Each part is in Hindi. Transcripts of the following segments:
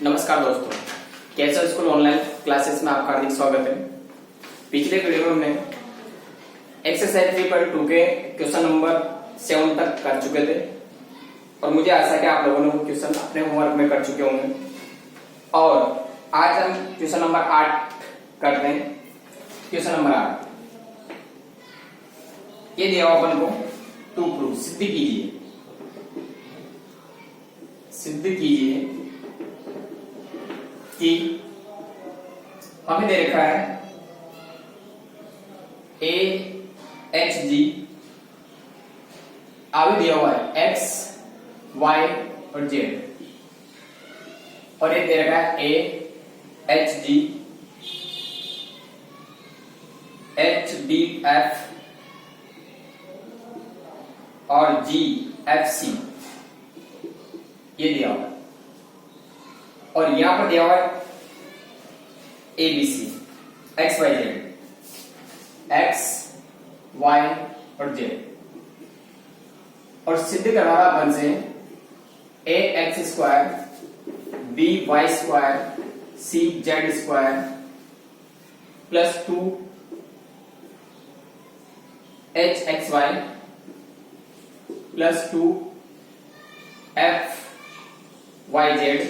नमस्कार दोस्तों, कैचर स्कूल ऑनलाइन क्लासेस में आपका हार्दिक स्वागत है। पिछले वीडियो में हमने एक्सरसाइज 3.2 के क्वेश्चन नंबर 7 तक कर चुके थे और मुझे आशा है कि आप लोगों ने वो क्वेश्चन अपने होमवर्क में कर चुके होंगे। और आज हम क्वेश्चन नंबर 8 करते हैं। क्वेश्चन नंबर 8 ये दिया हुआ अपन को टू प्रूव, सिद्ध कीजिए कि हमें दे रखा है ए एच जी, आगे दिया हुआ है एक्स वाई और जेड, और ये दे रखा है ए H G H D F और जी एफ सी, ये दिया हुआ है। और यहां पर दिया हुआ है A B C, X Y Z, X Y और जेड, और सिद्ध करना अपन से A X square B Y square C Z square plus 2 H X Y plus 2 F Y Z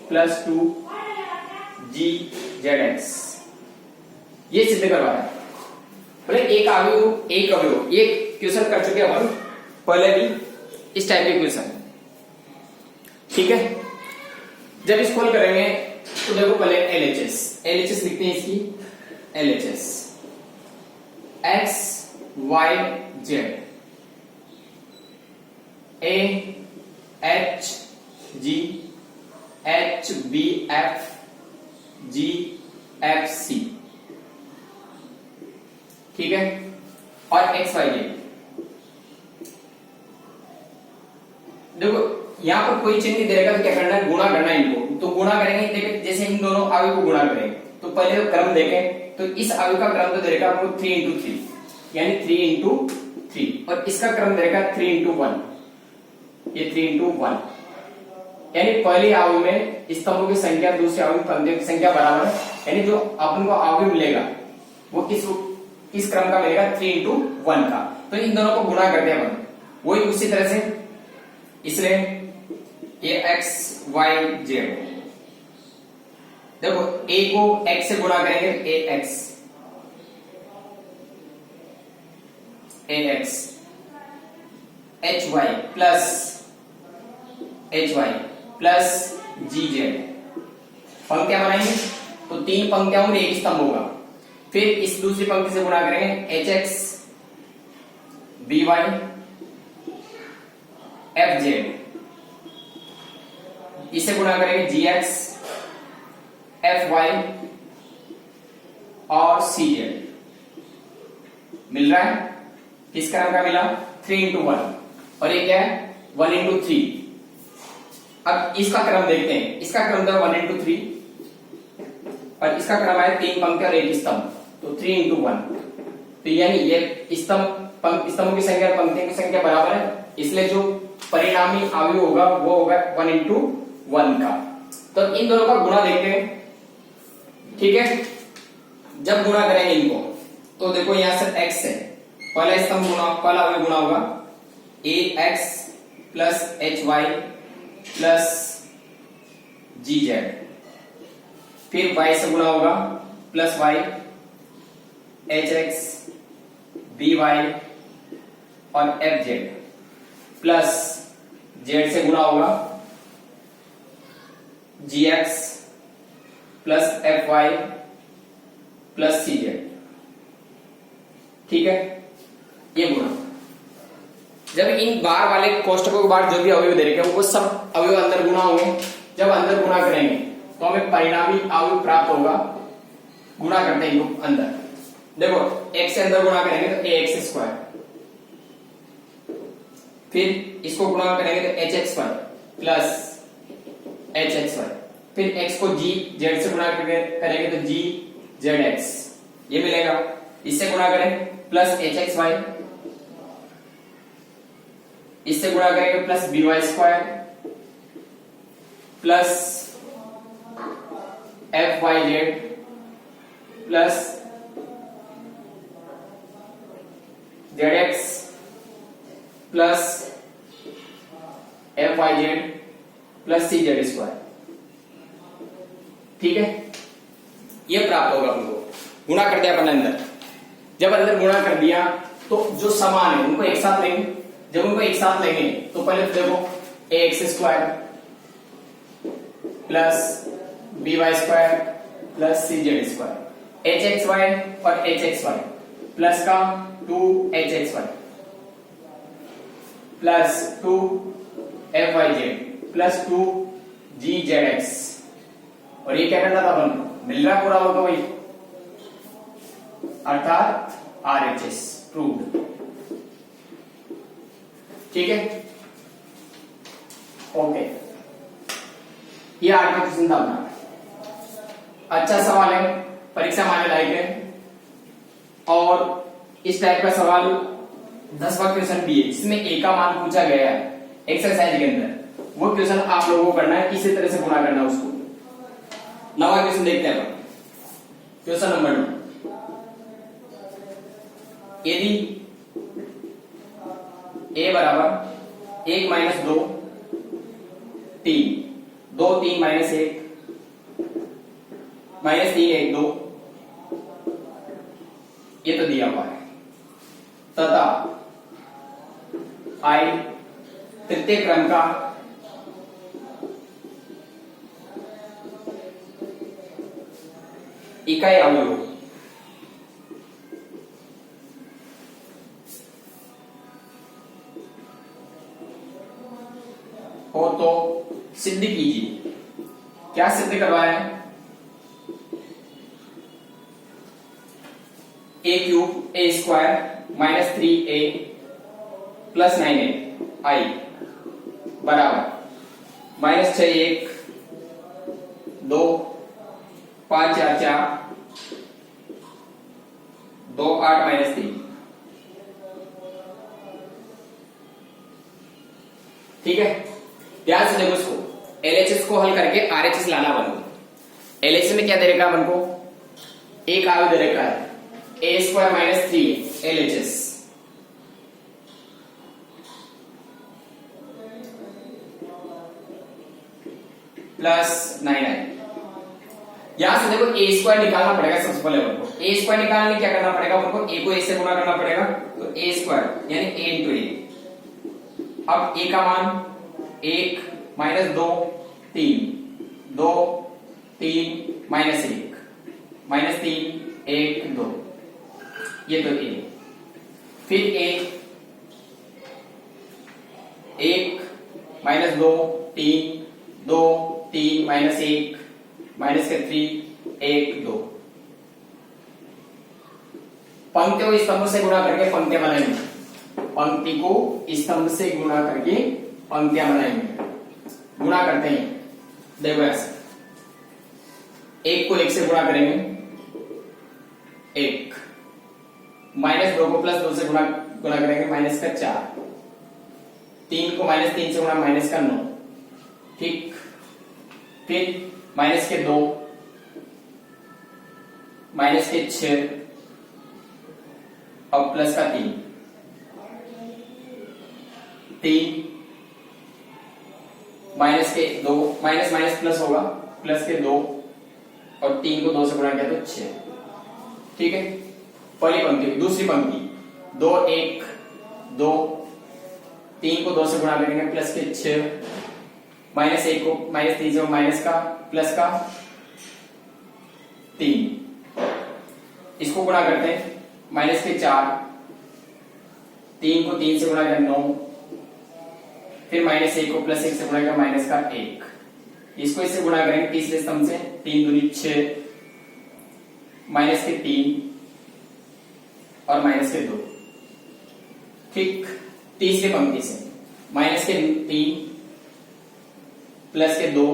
plus 2 G Z X, ये सिद्ध करवाया। बोले एक अवयव ये क्वेश्चन कर चुके अपन पहले भी इस टाइप के क्वेश्चन, ठीक है। जब इसको हल करेंगे तो देखो पहले एलएचएस लिखते हैं इसकी, LHS X Y Z A H G H B F G F C, ठीक है। और एक्स वाई जेड, देखो यहां पर कोई चिन्ह नहीं दे रखा तो क्या करना है, गुणा करना है इनको। तो गुणा करेंगे, देखिए जैसे इन दोनों अवयव को गुणा करेंगे तो पहले तो क्रम देखें, तो इस अवयव का क्रम तो दे रखा आपको 3 into 3 यानी 3 into 3, और इसका क्रम दे रखा 3 into 1, ये 3 into 1, यानी पहले अवयव में स्तंभों की संख्या दूसरे अवयव में पंक्तियों की संख्या बराबर है, यानी जो अपन को अवयव मिलेगा वो किस क्रम का मिलेगा, 3 into 1 का। तो इन दोनों को गुणा करते हैं अपन, वही उसी तरह से, इसलिए ये एक्स वाई जेड, देखो ए को एक्स से गुणा करेंगे, ए x H Y plus G Z, पंक्तियां बनाएंगे तो 3 पंक्तियों में एक स्तंभ होगा। फिर इस दूसरी पंक्ति से गुणा करेंगे, H X B Y F Z, इसे गुणा करेंगे जी एक्स एफ वाई और सी जेड, मिल रहा है। किस क्रम का मिला, 3 into 1, और ये क्या है 1 into 3। अब इसका क्रम देखते हैं, इसका क्रम था 1 into 3 और इसका क्रम है 3 पंक्ति और एक स्तंभ, तो 3 into 1, तो यानी ये स्तंभों की संख्या और पंक्तियों की संख्या बराबर है, इसलिए जो परिणामी अवयव होगा वो होगा 1 into 1 का। तो इन दोनों का गुणा देखते हैं, ठीक है। जब गुणा करेंगे इनको तो देखो यहां से x है, पहला स्तंभ गुणा, पहला अवयव गुणा होगा A X plus H Y plus G Z, फिर y से गुणा होगा plus Y H X B Y और एफ जेड, प्लस जेड से गुणा होगा G X plus F Y plus C Z, ठीक है। ये गुणा, जब इन बार वाले कोष्टकों के बाहर जो भी अवयव दे रखे वो सब अवयव अंदर गुणा होंगे। जब अंदर गुणा करेंगे तो हमें परिणामी अवयव प्राप्त होगा, गुणा करते हैं इनको अंदर। देखो x से अंदर गुणा करेंगे तो ए एक्स स्क्वायर, फिर इसको गुणा करेंगे तो H X Y plus H X Y, फिर x को जी जेड से गुणा करेंगे तो जी जेड एक्स, ये मिलेगा। इससे गुणा करें प्लस एच एक्स वाई, इससे गुणा करेंगे plus B Y square plus F Y Z plus Z X plus F Y Z plus C Z square. ठीक है, ये प्राप्त होगा हमको। गुणा कर दिया अपन अंदर, जब अंदर गुणा कर दिया तो जो समान है उनको एक साथ लेंगे। जब उनको एक साथ लेंगे तो पहले तो देखो A X square plus B Y square plus C Z square, H X Y और एच एक्स वाई प्लस का 2 H X Y plus 2 F Y Z plus 2 G Z X. और ये क्या करना था अपन को, मिल रहा पूरा होगा वही, अर्थात RHS प्रूव्ड। ठीक है, ओके, ये 8वां क्वेश्चन था अपना। अच्छा सवाल है, परीक्षा में आने लायक है। और इस टाइप का सवाल 10वां क्वेश्चन भी है जिसमें ए का मान पूछा गया है एक्सरसाइज के अंदर। वो क्वेश्चन आप लोगों को करना है, किसी तरह से गुणा करना है उसको। 9वां क्वेश्चन देखते हैं। क्वेश्चन नंबर 9, यदि a बराबर 1 माइनस 2 3 2 3 माइनस 1 माइनस 3 1 2, ये तो दिया हुआ है, तथा i तृतीय क्रम का इकाई अवयव हो तो सिद्ध कीजिए। क्या सिद्ध करवाया है, A cube A square minus 3a plus 9a I बराबर माइनस 6 1 2 5 4 4 2 8 माइनस 3। ठीक है, ध्यान से देखो इसको। एलएचएस को हल करके आरएचएस लाना बन को। एलएचएस में क्या दे रखा है बन को, एक आयु दे रखा है A square minus 3 LHS plus 9i। यहां से देखो ए स्क्वायर निकालना पड़ेगा सबसे पहले अपन को। ए स्क्वायर निकालने में क्या करना पड़ेगा अपन को, ए को ए से गुणा करना पड़ेगा, तो ए स्क्वायर यानी ए इंटू ए। अब ए का मान 1 माइनस 2 3 2 3 माइनस 1 माइनस 3 1 2, ये तो ए। फिर ए 1 माइनस 2 3 2 3 माइनस 1 माइनस के 3 1 2। पंक्तियों को स्तंभ से गुणा करके पंक्तियां बनाएंगे। पंक्ति को स्तंभ से गुणा करके पंक्तियां बनाएंगे। गुणा करते हैं, देखो ऐसे, 1 को 1 से गुणा करेंगे 1, माइनस 2 को प्लस 2 से गुणा करेंगे माइनस का 4, 3 को माइनस 3 से गुणा माइनस का 9। ठीक, फिर माइनस के 2 माइनस के 6 और प्लस का 3 माइनस के 2 माइनस माइनस प्लस होगा, प्लस के 2 और 3 को 2 से गुणा किया तो 6। ठीक है, पहली पंक्ति। दूसरी पंक्ति 2 1 2 3 को 2 से गुणा करेंगे प्लस के 6, माइनस 1 को माइनस 3 से माइनस का प्लस का 3, इसको गुणा करते हैं माइनस के 4, 3 को 3 से गुणा करें 9, फिर माइनस 1 को प्लस 1 से गुणा करें माइनस का 1, इसको इससे गुणा करेंगे तीसरे स्तंभ से, 3 दूनी 6 माइनस के 3 और माइनस के 2। ठीक, तीसरी पंक्ति से माइनस के 3 प्लस के 2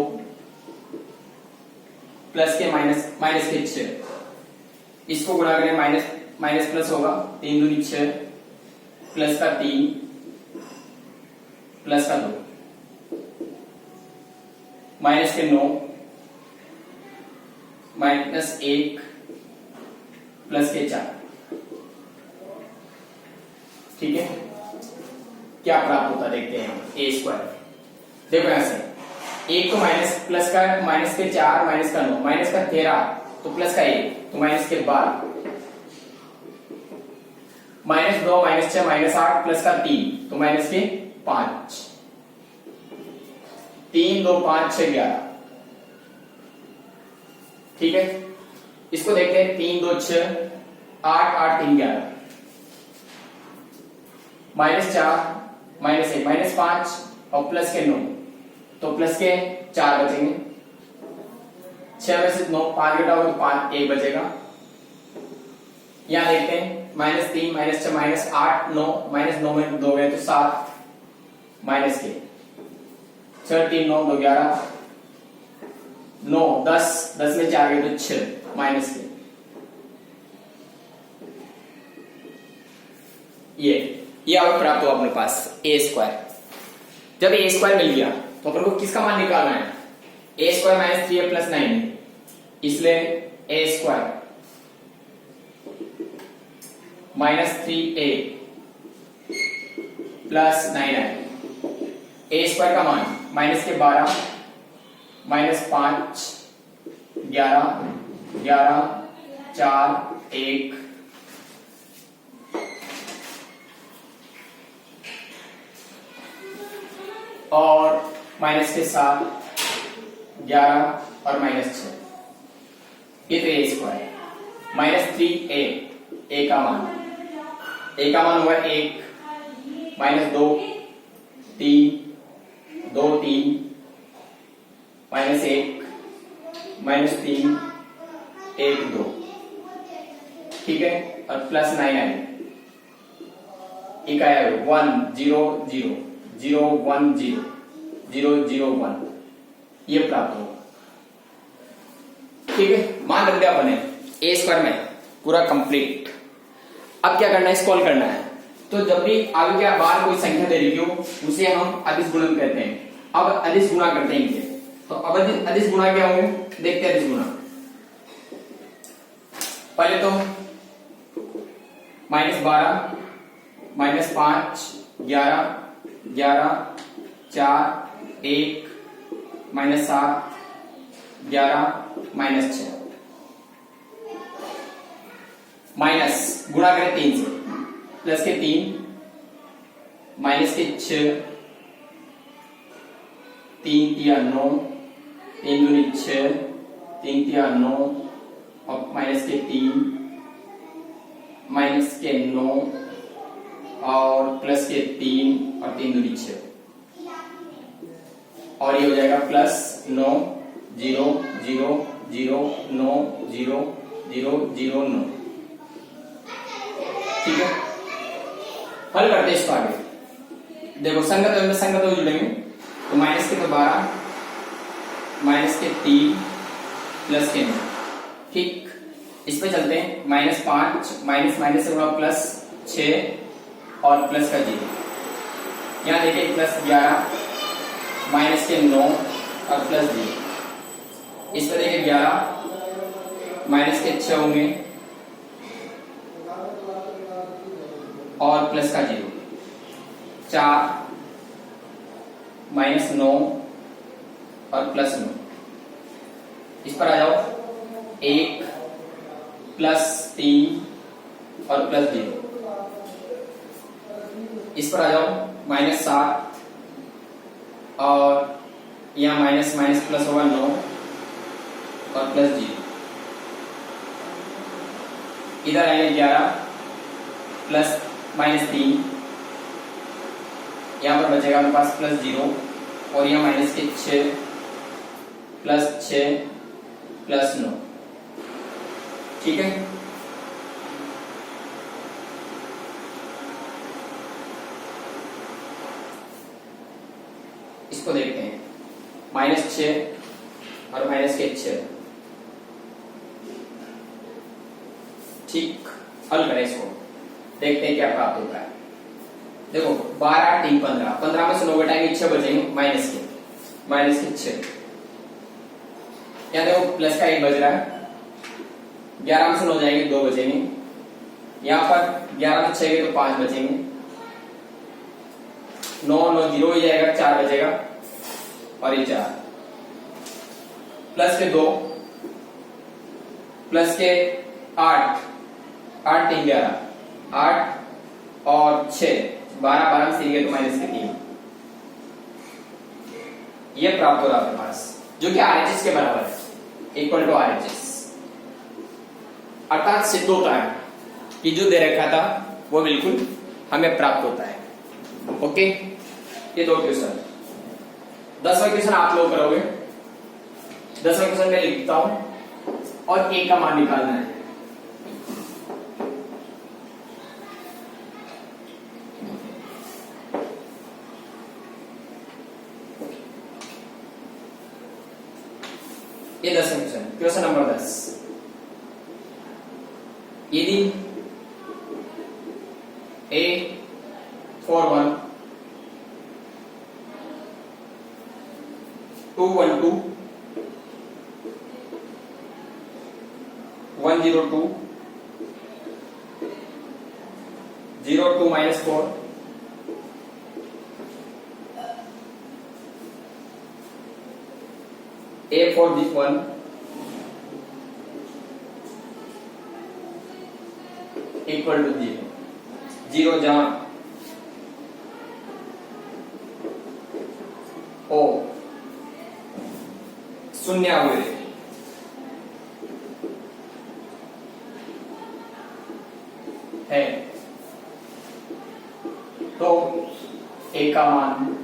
प्लस के माइनस के 6, इसको गुणा करें माइनस प्लस होगा, 3 दूनी 6 प्लस का 3 प्लस का 2 माइनस के 9 माइनस 1 प्लस के 4। ठीक है, क्या प्राप्त होता देखते हैं हम। ए स्क्वायर देखो यहां से 1 तो माइनस प्लस का माइनस के 4 माइनस का 9 माइनस का 13 तो प्लस का 1 तो माइनस के 12 माइनस 2 माइनस 6 माइनस 8 प्लस का 3 तो माइनस के 5 3 2 5 6 11। ठीक है, इसको देखते हैं 3 2 6 8 8 3 11 माइनस 4 माइनस 1 माइनस 5 और प्लस के 9 तो प्लस के 4 बचेंगे। 6 में से 9 5 घटाओगे तो 5 1 बचेगा। यहां देखते हैं माइनस 3 माइनस 6 माइनस 8 9 माइनस 9 में 2 गए तो 7 माइनस के 6 3 9 2 11 9 10 10 में 4 गए तो 6 माइनस के। ये अब प्राप्त हुआ अपने पास ए स्क्वायर। जब ए स्क्वायर मिल गया तो अपन को किसका मान निकालना है। A square minus 3a plus 9 इसलिए A square minus 3a plus 9 A square का मान माइनस के 12 माइनस 5 11 11 4 1 और माइनस के 7 11 और माइनस 6 ये तो ए स्क्वायर माइनस 3a ए का मान हुआ 1 माइनस 2 3 2 3 माइनस 1 माइनस 3 1 2। ठीक है, और प्लस 9 आए एक आया 1 0 0 0 1 0 0 0 1 ये प्राप्त होगा। ठीक है, मान रख दिया अपने ए स्क्वायर में पूरा कंप्लीट। अब क्या करना है, सॉल्व करना है। तो जब भी आगे क्या बार कोई संख्या दे रही हो उसे हम अदिश गुणन कहते हैं। अब अदिश गुणा करते हैं इनके, तो अब अदिश गुणा क्या होंगे देखते हैं। अदिश गुणा पहले तो minus 12 minus 5 11 11 4 1 minus 7 11 minus 6 minus गुणा करें 3 से प्लस के 3 माइनस के 6 3 3 9 3 दूनी 6 3 3 9 और माइनस के 3 माइनस के 9 और प्लस के 3 और 3 दूनी 6 और ये हो जाएगा प्लस 9 0 0 0 9 0 0 0 9। ठीक है, हल करते हैं इसको आगे। देखो संगत में संगत हो जुड़ेंगे तो माइनस के तो 12 माइनस के 3 प्लस के 9। ठीक, इस पे चलते हैं माइनस 5 माइनस माइनस से होगा प्लस 6 और प्लस का 0। यहां देखिए प्लस 11 माइनस के 9 और प्लस 0। इस पर देखिए 11 माइनस के 6 होंगे और प्लस का 0 4 माइनस 9 और प्लस 9। इस पर आ जाओ 1 प्लस 3 और प्लस 0। इस पर आ जाओ माइनस 7 और यहाँ माइनस माइनस प्लस होगा 9 और प्लस 0। इधर आएंगे 11 प्लस माइनस 3 यहाँ पर बचेगा हमारे पास प्लस 0 और यहाँ माइनस के 6 प्लस 6 प्लस 9। ठीक है, इसको देखते हैं माइनस 6 और माइनस के 6। ठीक, हल करें इसको, देखते हैं क्या प्राप्त होता है। देखो 12 3 15 15 में से 9 घटाएंगे 6 बचेंगे माइनस के 6। यहाँ देखो प्लस का 1 बच रहा है 11 में से 9 जाएंगे 2 बचेंगे, यहां पर 11 में 6 गए तो 5 बचेंगे, 9 9 0 ही जाएगा, 4 बचेगा और ये 4 प्लस के 2 प्लस के 8 8 3 11 8 और 6 12 12 में 3 गए तो माइनस के 3, ये प्राप्त हो रहा है आपके पास जो कि RHS के बराबर है, इक्वल टू RHS। अर्थात सिद्ध होता है कि जो दे रखा था वो बिल्कुल हमें प्राप्त होता है। ओके, ये 2 क्वेश्चन। 10वां क्वेश्चन आप लोग करोगे। 10वां क्वेश्चन मैं लिखता हूं और ए का मान निकालना है। ये 10वां क्वेश्चन, क्वेश्चन नंबर 10। यदि A 4 1 2 1 2 1 0 2 0 2 minus 4 A 4 this 1 equal to 0 0 जहां ओ शून्य हुए है तो ए का मान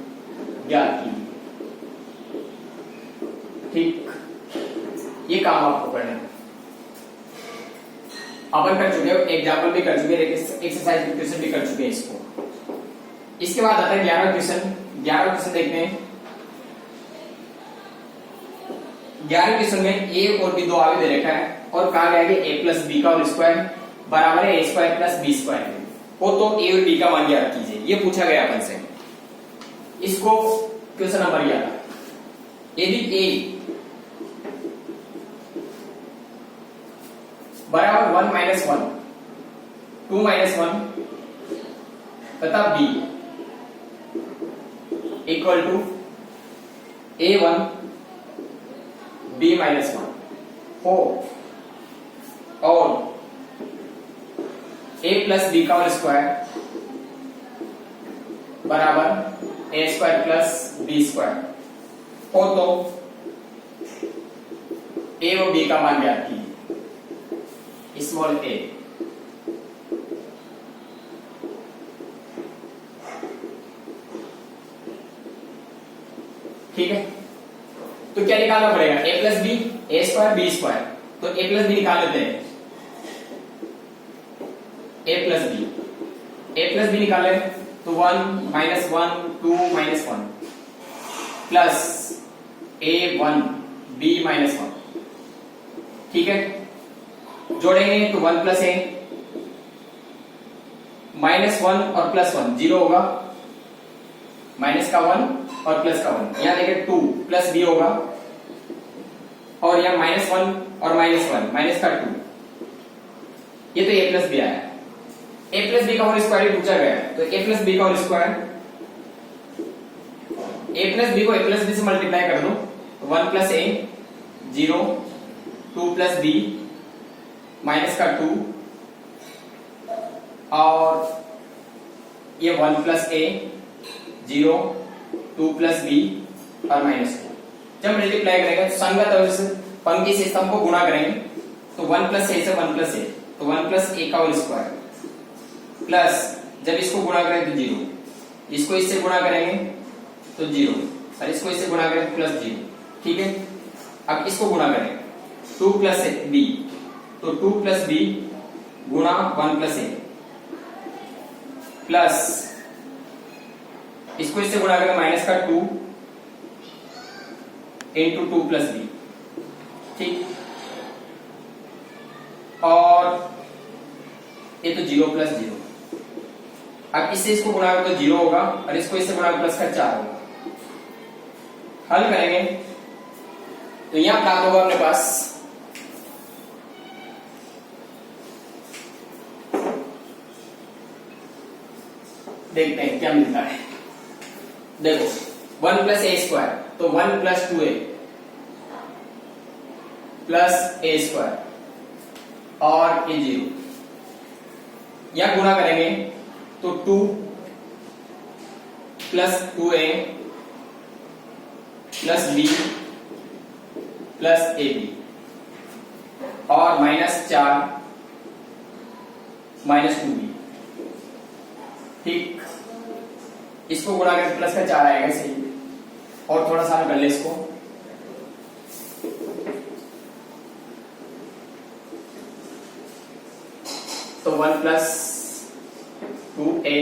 ज्ञात कीजिए। ठीक, ये काम आपको करना है। अपन कर चुके हो, एग्जाम्पल भी कर चुके हैं, एक्सरसाइज क्वेश्चन भी कर चुके हैं इसको। इसके बाद आता है 11वां क्वेश्चन। 11वां क्वेश्चन देखते हैं। 11वें क्वेश्चन में ए और बी 2 आगे दे रखा है और कहा गया है कि a प्लस बी का होल स्क्वायर बराबर है a square plus B square हो तो a और b का मान ज्ञात कीजिए। ये पूछा गया अपन से। इसको क्वेश्चन नंबर 11, यदि a बराबर 1 माइनस 1 2 माइनस 1 तथा b equal to a1 b minus 1 हो और a प्लस बी का होल स्क्वायर बराबर a square plus B square हो तो a और b का मान ज्ञात कीजिए। स्मॉल a ठीक है, तो क्या निकालना पड़ेगा a plus B A square B square, तो a प्लस बी निकाल लेते हैं। a प्लस बी निकाले तो 1 minus 1 2 minus 1 plus a1 b minus 1। ठीक है, जोड़ेंगे तो 1 प्लस ए माइनस 1 और प्लस 1 0 होगा, माइनस का 1 और प्लस का 1। यहां देखिए 2 प्लस बी होगा और यहां माइनस 1 और माइनस 1 माइनस का 2। ये तो a प्लस बी आया। a प्लस बी का होल स्क्वायर पूछा गया है तो a प्लस बी का whole square, a plus B को a प्लस बी से मल्टीप्लाई कर दो 1 plus A 0 2 plus B minus का 2 और ये 1 प्लस ए 0 2 प्लस बी और माइनस 2। जब मल्टीप्लाई करेंगे तो संगत और इस पंक्ति से स्तंभ को गुणा करेंगे तो 1 प्लस ए से 1 प्लस ए तो 1 प्लस ए का होल स्क्वायर प्लस जब इसको गुणा करें तो 0, इसको इससे गुणा करेंगे तो 0 और इसको इससे गुणा करें तो प्लस 0। ठीक है, अब इसको गुणा करें 2 प्लस बी तो 2 प्लस बी गुणा 1 प्लस ए प्लस इसको इससे गुणा करें माइनस का 2 इंटू 2 प्लस बी। ठीक, और ये तो 0 प्लस 0। अब इससे इसको गुणा करें तो 0 होगा और इसको इससे गुणा प्लस का 4 होगा। हल करेंगे तो यहां प्राप्त होगा अपने पास देखते हैं क्या मिलता है। देखो 1 प्लस ए स्क्वायर, तो 1 प्लस 2a प्लस ए स्क्वायर और ये 0, या गुणा करेंगे तो 2 plus 2a plus b plus ab और -4 -2b। ठीक, इसको गुणा करके प्लस का 4 आएगा, सही। और थोड़ा सा कर ले इसको, तो 1 प्लस 2a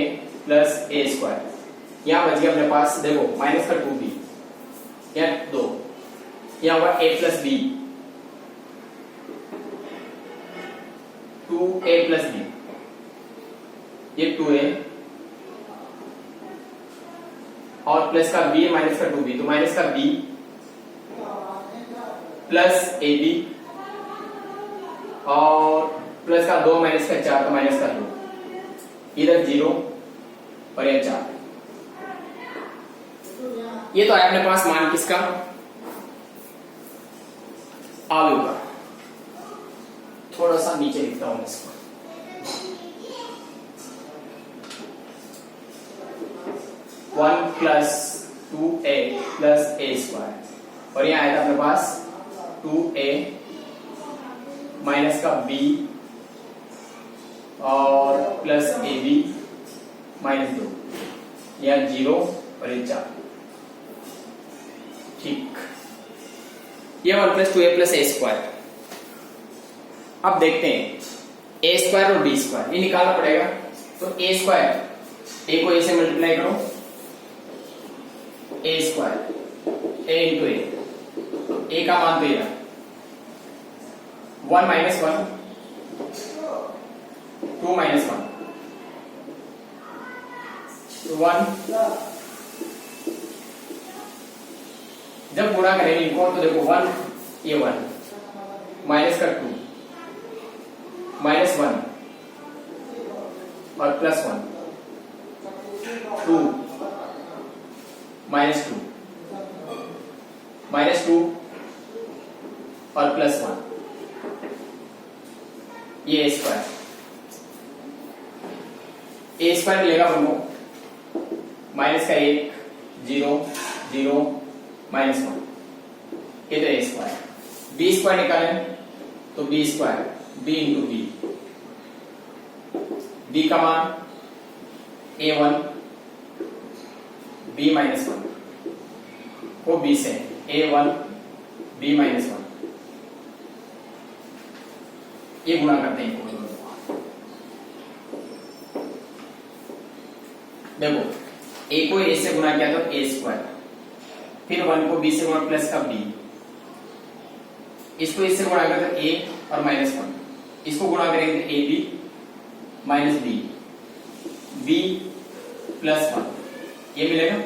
प्लस ए स्क्वायर, यहां बच गया अपने पास, देखो माइनस का 2b, या 2, यहां हुआ a plus b, 2a plus b, ये 2a और प्लस का b माइनस का 2b, तो माइनस का b प्लस ab और प्लस का 2 माइनस का 4, तो माइनस का 2, इधर 0 और यह 4। ये तो आया अपने पास मान किसका, आलू का। थोड़ा सा नीचे लिखता हूं इसको, वन प्लस 2a प्लस ए स्क्वायर, और यहां आया था अपने पास 2a माइनस का b और प्लस ab -2, यह 0 और ये 4। ठीक, ये 1 प्लस 2a प्लस ए स्क्वायर। अब देखते हैं ए स्क्वायर और बी स्क्वायर, ये निकालना पड़ेगा। तो ए स्क्वायर, ए को ए से मल्टीप्लाई करो, ए स्क्वायर ए इंटू ए का मान तो ये 1 माइनस 1, 2 माइनस 1, 1। जब गुणा करेंगे इनको तो देखो 1, ये 1 माइनस का 2 -1 और +1, 2 -2 -2 और +1, ये ए स्क्वायर मिलेगा हमको, माइनस का 1, 0 0 -1, ये तो ए स्क्वायर। बी स्क्वायर निकालें तो B square b into B, b का मान a1 b -1 को b से a1 b -1, ये गुणा करते हैं। देखो a को a से गुणा किया तो a स्क्वायर, फिर 1 को b से गुणा प्लस का b, इसको इससे गुणा करते a और -1, इसको गुणा करेंगे A B minus B, B +1, ये मिलेगा।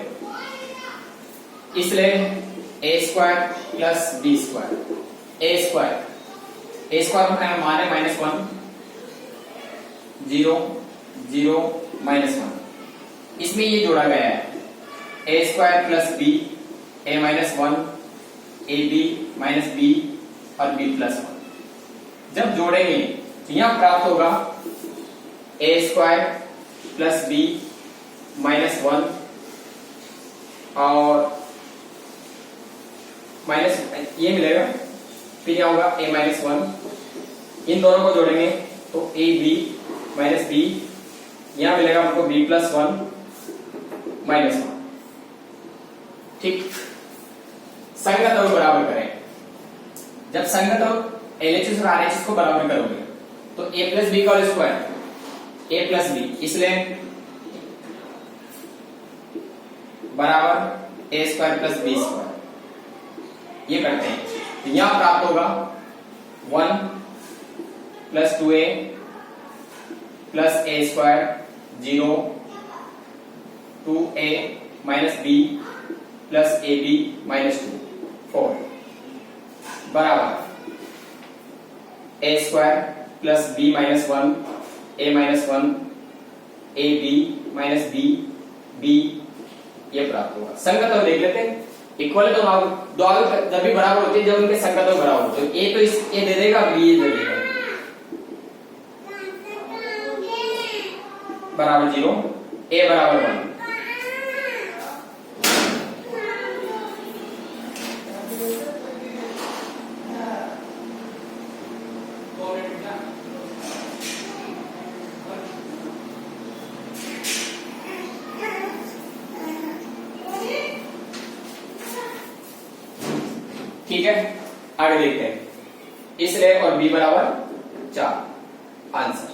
इसलिए A square plus B square, A square मान है -1, 0 0 -1, इसमें ये जोड़ा गया है A square plus B, A -1, A B minus B और बी +1। जब जोड़ेंगे तो यहां प्राप्त होगा ए स्क्वायर प्लस बी -1 और माइनस ये मिलेगा, फिर यहां होगा a -1, इन दोनों को जोड़ेंगे तो a b माइनस बी, यहां मिलेगा हमको b +1 -1। ठीक, संगत और बराबर करें। जब संगत और LHS और RHS को बराबर करोगे तो a प्लस बी का whole square, a plus B, इसलिए बराबर a square plus B square, ये करते हैं तो यहां प्राप्त होगा 1 plus 2a plus a square 0, 2a minus b plus ab -2 4 बराबर a square plus b -1 a -1 ab minus B, B, ये प्राप्त होगा। संगत और देख लेते हैं। इक्वल तो दो आगे जब भी बराबर होते हैं जब उनके संगत और बराबर होते हैं। ए तो इस ए दे देगा, बी ये दे देगा, बराबर 0, ए बराबर 1। ठीक है, आगे देखते हैं। इसलिए और बी बराबर 4 आंसर।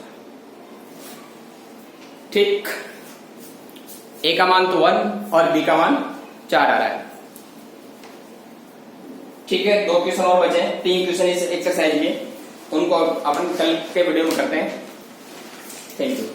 ठीक, ए का मान तो 1 और बी का मान 4 आ रहा है। ठीक है, 2 क्वेश्चन और बचे हैं, 3 क्वेश्चन इस एक्सरसाइज के, उनको अपन कल के वीडियो में करते हैं। Thank you.